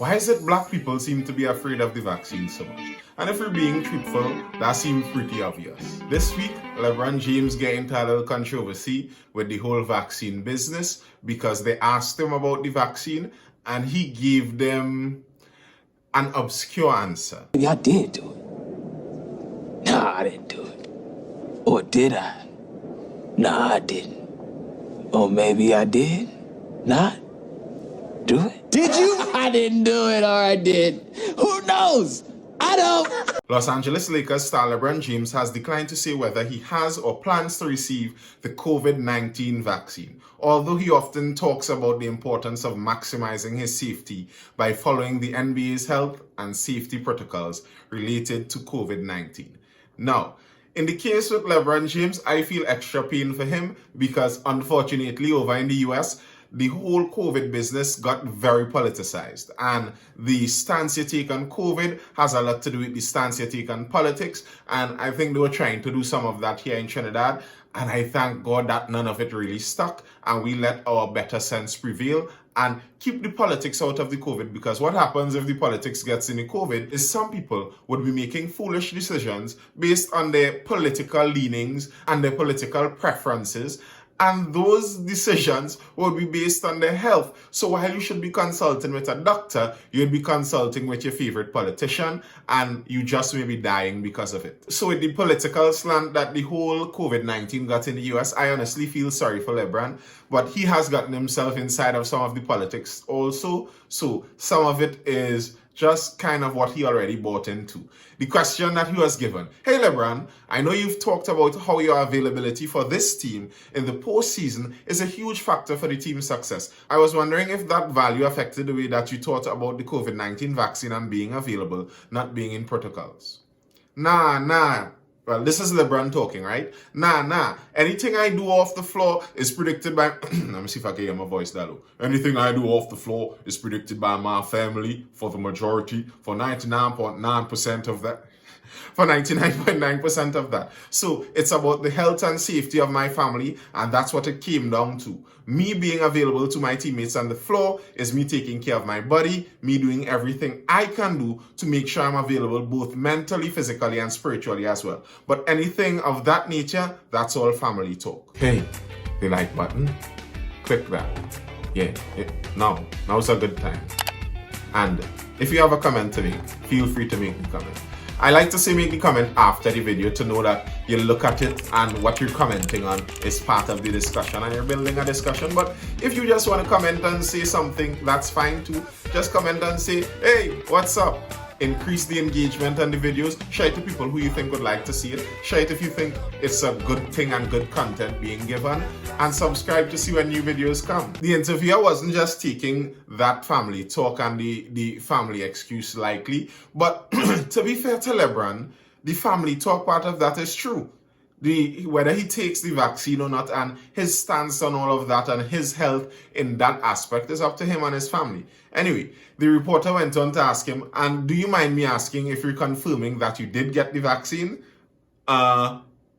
Why is it black people seem to be afraid of the vaccine so much? And if we're being truthful, that seems pretty obvious. This week, Lebron James got into a little controversy with the whole vaccine business because they asked him about the vaccine and he gave them an obscure answer. Maybe I did do it. Nah, I didn't do it. Or did I? Nah, I didn't. Or maybe I did not do it. Did you? I didn't do it, or I did. Who knows? I don't. Los Angeles Lakers star Lebron James has declined to say whether he has or plans to receive the COVID-19 vaccine, although he often talks about the importance of maximizing his safety by following the NBA's health and safety protocols related to COVID-19. Now, in the case with Lebron James, I feel extra pain for him because unfortunately over in the US, the whole COVID business got very politicized, and the stance you take on COVID has a lot to do with the stance you take on politics, and I think they were trying to do some of that here in Trinidad, and I thank God that none of it really stuck, and we let our better sense prevail and keep the politics out of the COVID, because what happens if the politics gets in the COVID is some people would be making foolish decisions based on their political leanings and their political preferences, and those decisions will be based on their health. So while you should be consulting with a doctor, you'd be consulting with your favorite politician, and you just may be dying because of it. So with the political slant that the whole COVID-19 got in the US, I honestly feel sorry for Lebron, but he has gotten himself inside of some of the politics also. So some of it is just kind of what he already bought into. The question that he was given: hey Lebron, I know you've talked about how your availability for this team in the postseason is a huge factor for the team's success. I was wondering if that value affected the way that you thought about the COVID-19 vaccine and being available, not being in protocols. Nah. Well, this is LeBron talking, right? Nah. Anything I do off the floor is predicted by... Let me see if I can hear my voice that low. Anything I do off the floor is predicted by my family for the majority, for 99.9% of that. For 99.9% of that. So it's about the health and safety of my family, and that's what it came down to. Me being available to my teammates on the floor is me taking care of my body, me doing everything I can do to make sure I'm available both mentally, physically, and spiritually as well. But anything of that nature, that's all family talk. Hey, the like button, click that. Yeah, now's a good time. And if you have a comment to make, feel free to make the comment. I like to say make the comment after the video to know that you look at it and what you're commenting on is part of the discussion and you're building a discussion. But if you just want to comment and say something, that's fine too. Just comment and say, hey, what's up? Increase the engagement on the videos. Share it to people who you think would like to see it. Share it if you think it's a good thing and good content being given. And subscribe to see when new videos come. The interviewer wasn't just taking that family talk and the family excuse lightly. But to be fair to Lebron, the family talk part of that is true. Whether he takes the vaccine or not and his stance on all of that and his health in that aspect is up to him and his family. Anyway, the reporter went on to ask him, and do you mind me asking if you're confirming that you did get the vaccine?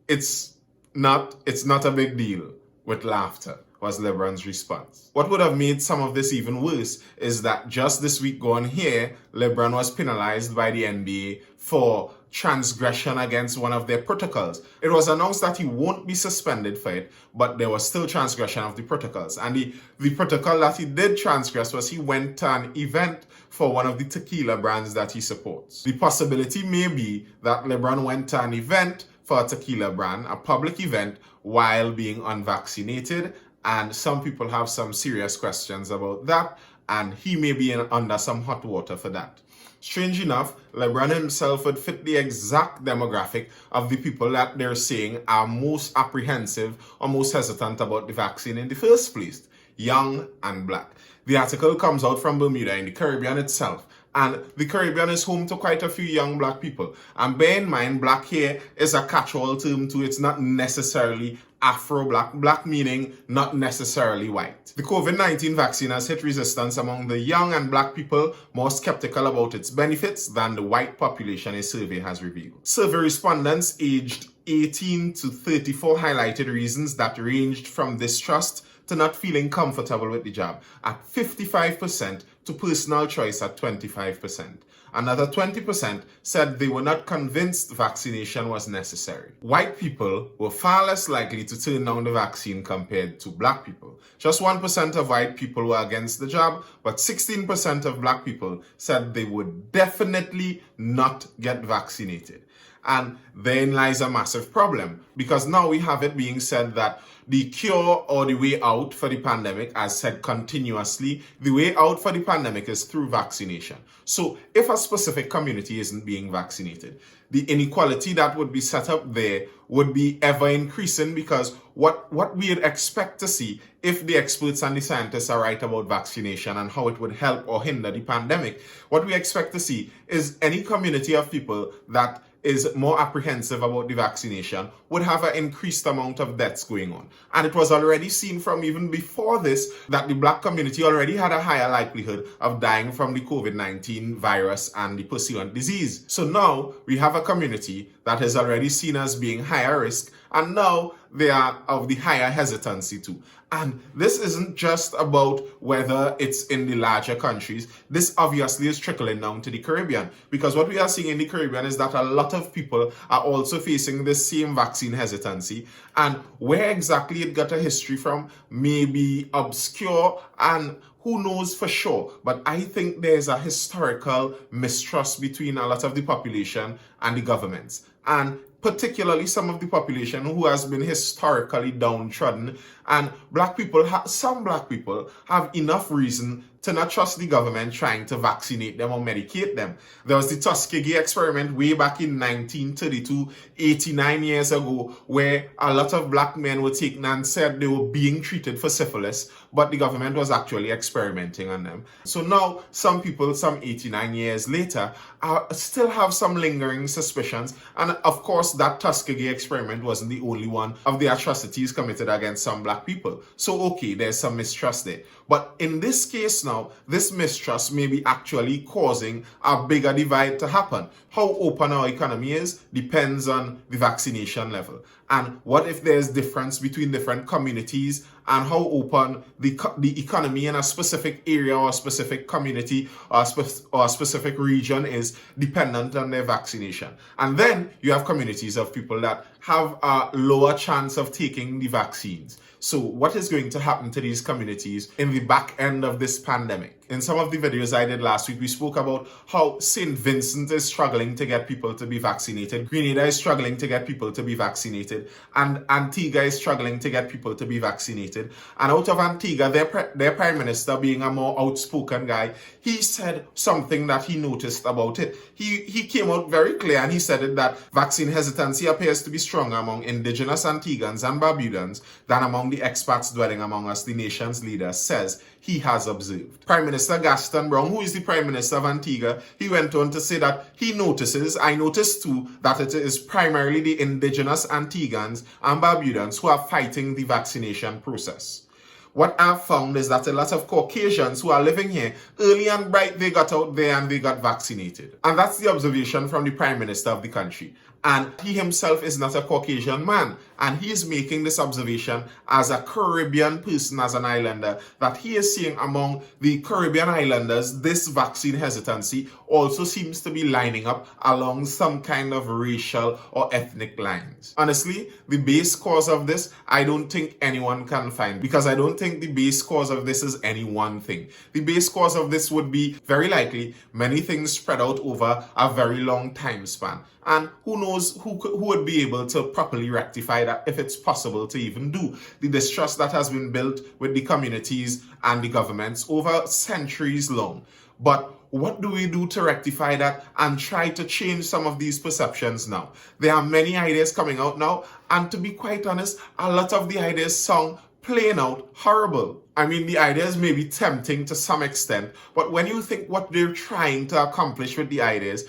It's not a big deal, with laughter, was LeBron's response. What would have made some of this even worse is that just this week gone here, LeBron was penalized by the NBA for transgression against one of their protocols. It was announced that he won't be suspended for it, but there was still transgression of the protocols. And the protocol that he did transgress was he went to an event for one of the tequila brands that he supports. The possibility may be that LeBron went to an event for a tequila brand, a public event, while being unvaccinated, and some people have some serious questions about that, and he may be under some hot water for that. Strange enough, LeBron himself would fit the exact demographic of the people that they're saying are most apprehensive or most hesitant about the vaccine in the first place: young and black. The article comes out from Bermuda in the Caribbean itself, and the Caribbean is home to quite a few young black people. And bear in mind, black here is a catch-all term too. It's not necessarily Afro-black, black meaning not necessarily white. The COVID-19 vaccine has hit resistance among the young and black people more skeptical about its benefits than the white population a survey has revealed. Survey respondents aged 18 to 34 highlighted reasons that ranged from distrust to not feeling comfortable with the jab. At 55%, to personal choice at 25%. Another 20% said they were not convinced vaccination was necessary. White people were far less likely to turn down the vaccine compared to black people. Just 1% of white people were against the jab, but 16% of black people said they would definitely not get vaccinated. And therein lies a massive problem, because now we have it being said that the cure or the way out for the pandemic, as said continuously, the way out for the pandemic is through vaccination. So if a specific community isn't being vaccinated, the inequality that would be set up there would be ever increasing, because what we'd expect to see if the experts and the scientists are right about vaccination and how it would help or hinder the pandemic, what we expect to see is any community of people that is more apprehensive about the vaccination would have an increased amount of deaths going on. And it was already seen from even before this that the black community already had a higher likelihood of dying from the COVID-19 virus and the pursuant disease. So now we have a community that is already seen as being higher risk, and now they are of the higher hesitancy too. And this isn't just about whether it's in the larger countries. This obviously is trickling down to the Caribbean, because what we are seeing in the Caribbean is that a lot of people are also facing the same vaccine hesitancy. And where exactly it got a history from may be obscure, and who knows for sure, but I think there's a historical mistrust between a lot of the population and the governments, and particularly some of the population who has been historically downtrodden. And some black people have enough reason to not trust the government trying to vaccinate them or medicate them. There was the Tuskegee experiment way back in 1932, 89 years ago, where a lot of black men were taken and said they were being treated for syphilis, but the government was actually experimenting on them. So now some people, some 89 years later, still have some lingering suspicions. And of course, that Tuskegee experiment wasn't the only one of the atrocities committed against some black people. So okay, there's some mistrust there. But in this case now, this mistrust may be actually causing a bigger divide to happen. How open our economy is depends on the vaccination level. And what if there's difference between different communities, and how open the economy in a specific area or a specific community or a specific region is dependent on their vaccination. And then you have communities of people that have a lower chance of taking the vaccines. So what is going to happen to these communities in the back end of this pandemic? In some of the videos I did last week, we spoke about how St. Vincent is struggling to get people to be vaccinated, Grenada is struggling to get people to be vaccinated, and Antigua is struggling to get people to be vaccinated. And out of Antigua, their prime minister, being a more outspoken guy, he said something that he noticed about it. He came out very clear and he said it, that vaccine hesitancy appears to be stronger among indigenous Antiguans and Barbudans than among the expats dwelling among us, the nation's leader says he has observed. Prime Minister Gaston Brown, who is the Prime Minister of Antigua, he went on to say that I noticed too, that it is primarily the indigenous Antiguans and Barbudans who are fighting the vaccination process. What I've found is that a lot of Caucasians who are living here, early and bright, they got out there and they got vaccinated. And that's the observation from the Prime Minister of the country. And he himself is not a Caucasian man. And he is making this observation as a Caribbean person, as an islander, that he is seeing among the Caribbean islanders, this vaccine hesitancy also seems to be lining up along some kind of racial or ethnic lines. Honestly, the base cause of this, I don't think anyone can find, because I don't think the base cause of this is any one thing. The base cause of this would be very likely many things spread out over a very long time span. And who knows who would be able to properly rectify that, if it's possible to even do. The distrust that has been built with the communities and the governments over centuries long. But what do we do to rectify that and try to change some of these perceptions now? There are many ideas coming out now, and to be quite honest, a lot of the ideas sound plain out horrible. I mean, the ideas may be tempting to some extent, but when you think what they're trying to accomplish with the ideas,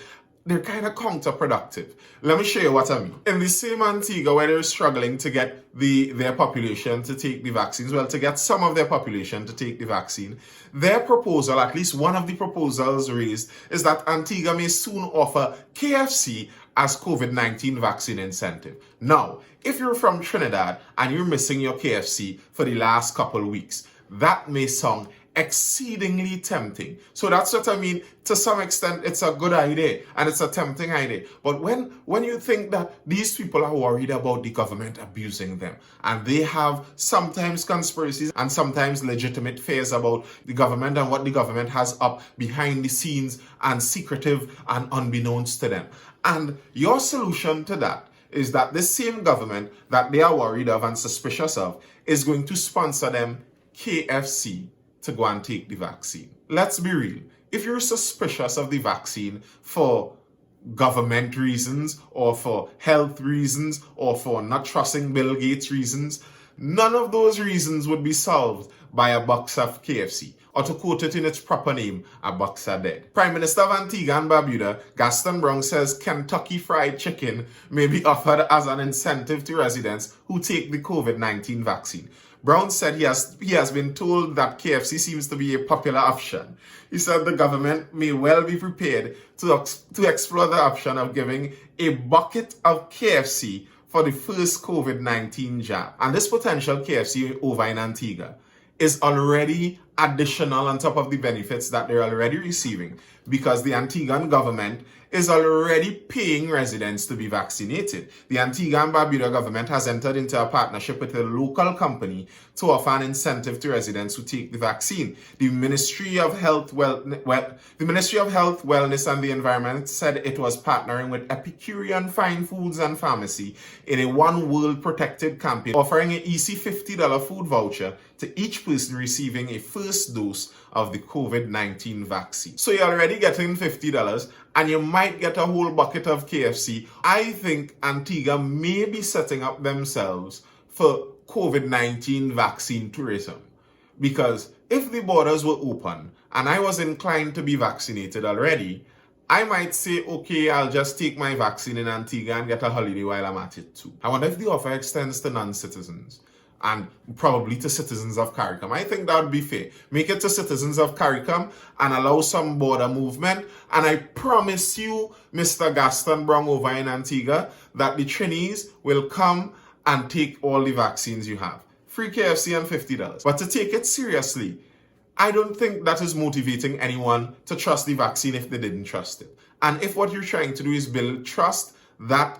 they're kind of counterproductive. Let me show you what I mean. In the same Antigua where they're struggling to get their population to take the vaccines, well, to get some of their population to take the vaccine, their proposal, at least one of the proposals raised, is that Antigua may soon offer KFC as COVID-19 vaccine incentive. Now, if you're from Trinidad and you're missing your KFC for the last couple weeks, that may sound exceedingly tempting. So that's what I mean. To some extent, it's a good idea and it's a tempting idea. But when you think that these people are worried about the government abusing them, and they have sometimes conspiracies and sometimes legitimate fears about the government and what the government has up behind the scenes and secretive and unbeknownst to them. And your solution to that is that this same government that they are worried of and suspicious of is going to sponsor them KFC to go and take the vaccine. Let's be real. If you're suspicious of the vaccine for government reasons or for health reasons or for not trusting Bill Gates reasons, none of those reasons would be solved by a box of KFC. Or to quote it in its proper name, a box of dead. Prime Minister of Antigua and Barbuda, Gaston Brown, says Kentucky Fried Chicken may be offered as an incentive to residents who take the COVID-19 vaccine. Brown said he has been told that KFC seems to be a popular option. He said the government may well be prepared to explore the option of giving a bucket of KFC for the first COVID-19 jab. And this potential KFC over in Antigua is already additional on top of the benefits that they're already receiving, because the Antiguan government is already paying residents to be vaccinated. The Antigua and Barbuda government has entered into a partnership with a local company to offer an incentive to residents who take the vaccine. The Ministry of Health, Wellness and the Environment said it was partnering with Epicurean Fine Foods and Pharmacy in a One World Protected campaign, offering an easy $50 food voucher to each person receiving a first dose of the COVID-19 vaccine. So you're already getting $50 and you might get a whole bucket of KFC. I think Antigua may be setting up themselves for COVID-19 vaccine tourism. Because if the borders were open and I was inclined to be vaccinated already, I might say, okay, I'll just take my vaccine in Antigua and get a holiday while I'm at it too. I wonder if the offer extends to non-citizens and probably to citizens of CARICOM. I think that would be fair. Make it to citizens of CARICOM and allow some border movement. And I promise you, Mr. Gaston Brown over in Antigua, that the Chinese will come and take all the vaccines you have. Free KFC and $50. But to take it seriously, I don't think that is motivating anyone to trust the vaccine if they didn't trust it. And if what you're trying to do is build trust, that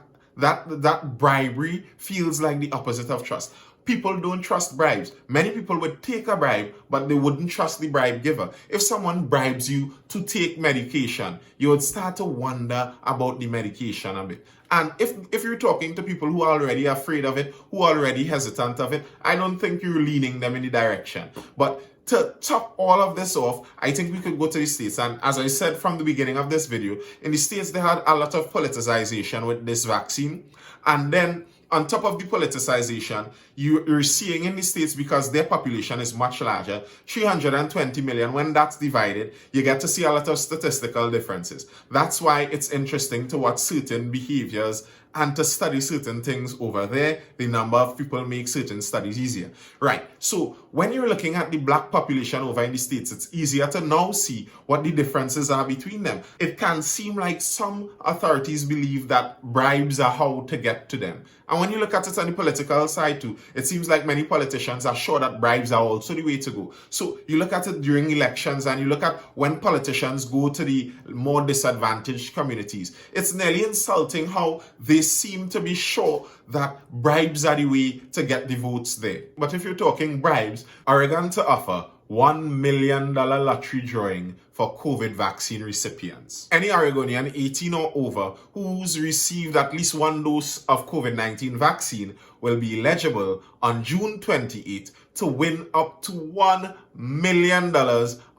bribery feels like the opposite of trust. People don't trust bribes. Many people would take a bribe, but they wouldn't trust the bribe giver. If someone bribes you to take medication, you would start to wonder about the medication a bit. And if you're talking to people who are already afraid of it, who are already hesitant of it, I don't think you're leaning them in the direction. But to top all of this off, I think we could go to the States. And as I said from the beginning of this video, in the States, they had a lot of politicization with this vaccine. And then on top of the politicization, you're seeing in the States, because their population is much larger, 320 million, when that's divided, you get to see a lot of statistical differences. That's why it's interesting to watch certain behaviors and to study certain things over there. The number of people make certain studies easier. Right, so when you're looking at the black population over in the States, it's easier to now see what the differences are between them. It can seem like some authorities believe that bribes are how to get to them. And when you look at it on the political side too, it seems like many politicians are sure that bribes are also the way to go. So you look at it during elections and you look at when politicians go to the more disadvantaged communities. It's nearly insulting how they seem to be sure that bribes are the way to get the votes there. But if you're talking bribes, Oregon to offer $1 million lottery drawing for COVID vaccine recipients. Any Oregonian 18 or over who's received at least one dose of COVID-19 vaccine will be eligible on June 28th to win up to $1 million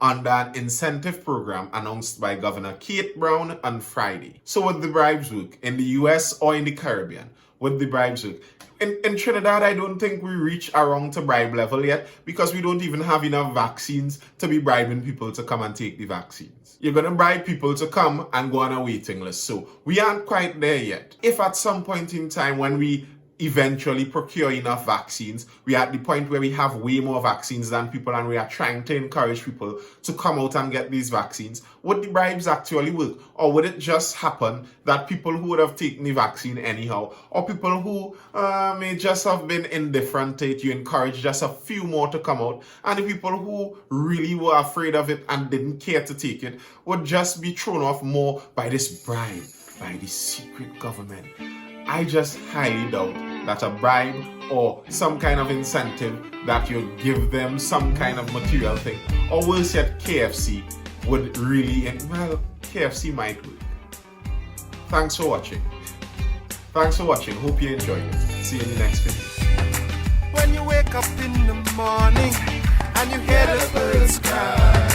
under an incentive program announced by Governor Kate Brown on Friday. So would the bribes work in the US or in the Caribbean? Would the bribes work? In Trinidad, I don't think we reach around to bribe level yet, because we don't even have enough vaccines to be bribing people to come and take the vaccines. You're going to bribe people to come and go on a waiting list. So we aren't quite there yet. If at some point in time when we eventually procure enough vaccines. We are at the point where we have way more vaccines than people, and we are trying to encourage people to come out and get these vaccines. Would the bribes actually work? Or would it just happen that people who would have taken the vaccine anyhow, or people who may just have been indifferent to it, you encourage just a few more to come out, and the people who really were afraid of it and didn't care to take it would just be thrown off more by this bribe, by the secret government? I just highly doubt that a bribe or some kind of incentive that you give them some kind of material thing, or worse yet, KFC would really, well, KFC might work. Thanks for watching. Hope you enjoyed it. See you in the next video. When you wake up in the morning and you hear the birds cry.